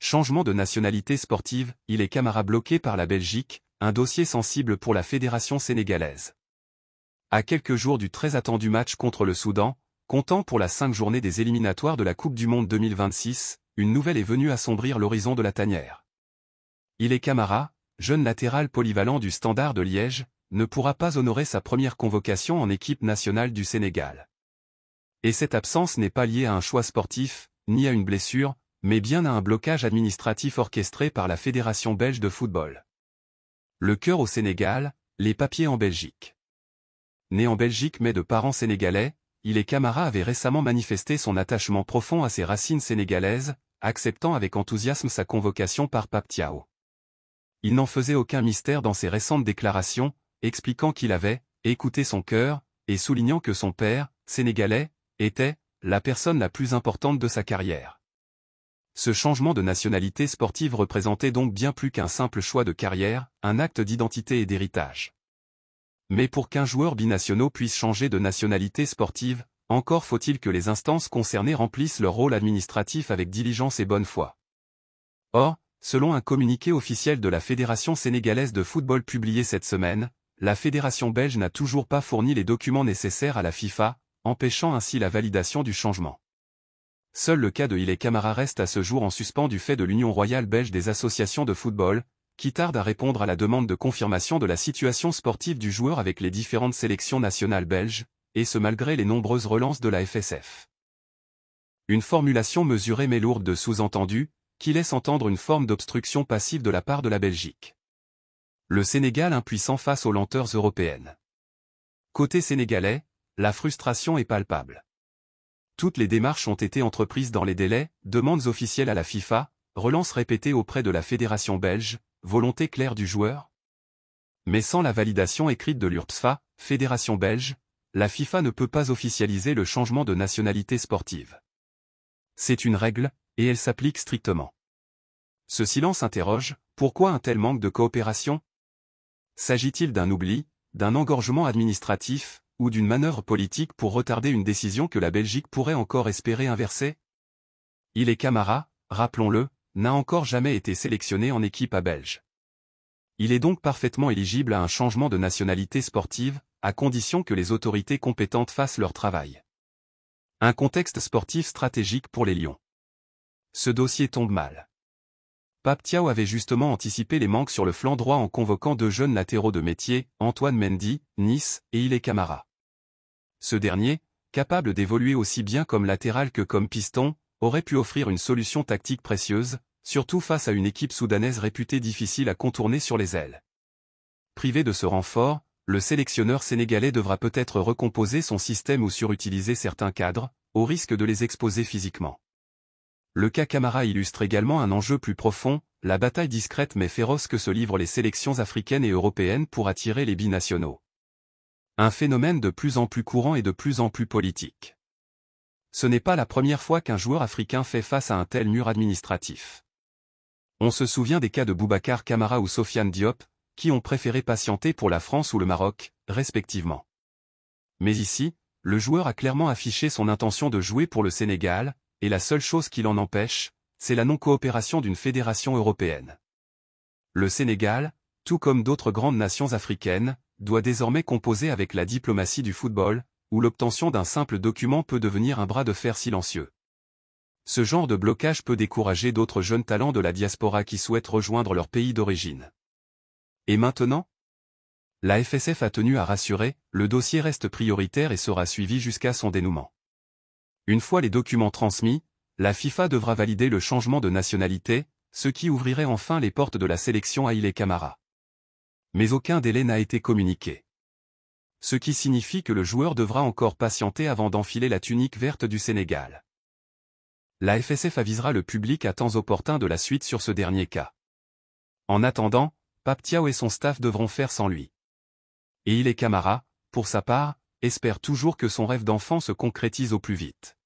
Changement de nationalité sportive, Ile Camara bloqué par la Belgique, un dossier sensible pour la fédération sénégalaise. À quelques jours du très attendu match contre le Soudan, comptant pour la 5 journée des éliminatoires de la Coupe du Monde 2026, une nouvelle est venue assombrir l'horizon de la tanière. Ile Camara, jeune latéral polyvalent du Standard de Liège, ne pourra pas honorer sa première convocation en équipe nationale du Sénégal. Et cette absence n'est pas liée à un choix sportif, ni à une blessure, mais bien à un blocage administratif orchestré par la Fédération belge de football. Le cœur au Sénégal, les papiers en Belgique. Né en Belgique mais de parents sénégalais, Ile Camara avait récemment manifesté son attachement profond à ses racines sénégalaises, acceptant avec enthousiasme sa convocation par Pape Thiaw. Il n'en faisait aucun mystère dans ses récentes déclarations, expliquant qu'il avait écouté son cœur, et soulignant que son père, sénégalais, était la personne la plus importante de sa carrière. Ce changement de nationalité sportive représentait donc bien plus qu'un simple choix de carrière, un acte d'identité et d'héritage. Mais pour qu'un joueur binationaux puisse changer de nationalité sportive, encore faut-il que les instances concernées remplissent leur rôle administratif avec diligence et bonne foi. Or, selon un communiqué officiel de la Fédération sénégalaise de football publié cette semaine, la fédération belge n'a toujours pas fourni les documents nécessaires à la FIFA, empêchant ainsi la validation du changement. Seul le cas de Ile Camara reste à ce jour en suspens du fait de l'Union royale belge des associations de football, qui tarde à répondre à la demande de confirmation de la situation sportive du joueur avec les différentes sélections nationales belges, et ce malgré les nombreuses relances de la FSF. Une formulation mesurée mais lourde de sous-entendus, qui laisse entendre une forme d'obstruction passive de la part de la Belgique. Le Sénégal impuissant face aux lenteurs européennes. Côté sénégalais, la frustration est palpable. Toutes les démarches ont été entreprises dans les délais, demandes officielles à la FIFA, relances répétées auprès de la fédération belge, volonté claire du joueur. Mais sans la validation écrite de l'URPSFA, fédération belge, la FIFA ne peut pas officialiser le changement de nationalité sportive. C'est une règle, et elle s'applique strictement. Ce silence interroge, pourquoi un tel manque de coopération? S'agit-il d'un oubli, d'un engorgement administratif, ou d'une manœuvre politique pour retarder une décision que la Belgique pourrait encore espérer inverser? Ile Camara, rappelons-le, n'a encore jamais été sélectionné en équipe à belge. Il est donc parfaitement éligible à un changement de nationalité sportive, à condition que les autorités compétentes fassent leur travail. Un contexte sportif stratégique pour les Lions. Ce dossier tombe mal. Pape Thiaw avait justement anticipé les manques sur le flanc droit en convoquant 2 jeunes latéraux de métier, Antoine Mendy, Nice, et Ile Camara. Ce dernier, capable d'évoluer aussi bien comme latéral que comme piston, aurait pu offrir une solution tactique précieuse, surtout face à une équipe soudanaise réputée difficile à contourner sur les ailes. Privé de ce renfort, le sélectionneur sénégalais devra peut-être recomposer son système ou surutiliser certains cadres, au risque de les exposer physiquement. Le cas Camara illustre également un enjeu plus profond, la bataille discrète mais féroce que se livrent les sélections africaines et européennes pour attirer les binationaux. Un phénomène de plus en plus courant et de plus en plus politique. Ce n'est pas la première fois qu'un joueur africain fait face à un tel mur administratif. On se souvient des cas de Boubacar Kamara ou Sofiane Diop, qui ont préféré patienter pour la France ou le Maroc, respectivement. Mais ici, le joueur a clairement affiché son intention de jouer pour le Sénégal, et la seule chose qui l'en empêche, c'est la non-coopération d'une fédération européenne. Le Sénégal, tout comme d'autres grandes nations africaines, doit désormais composer avec la diplomatie du football, où l'obtention d'un simple document peut devenir un bras de fer silencieux. Ce genre de blocage peut décourager d'autres jeunes talents de la diaspora qui souhaitent rejoindre leur pays d'origine. Et maintenant? La FSF a tenu à rassurer, le dossier reste prioritaire et sera suivi jusqu'à son dénouement. Une fois les documents transmis, la FIFA devra valider le changement de nationalité, ce qui ouvrirait enfin les portes de la sélection à Ile Camara. Mais aucun délai n'a été communiqué. Ce qui signifie que le joueur devra encore patienter avant d'enfiler la tunique verte du Sénégal. La FSF avisera le public à temps opportun de la suite sur ce dernier cas. En attendant, Pape Thiaw et son staff devront faire sans lui. Et Ile Camara, pour sa part, espère toujours que son rêve d'enfant se concrétise au plus vite.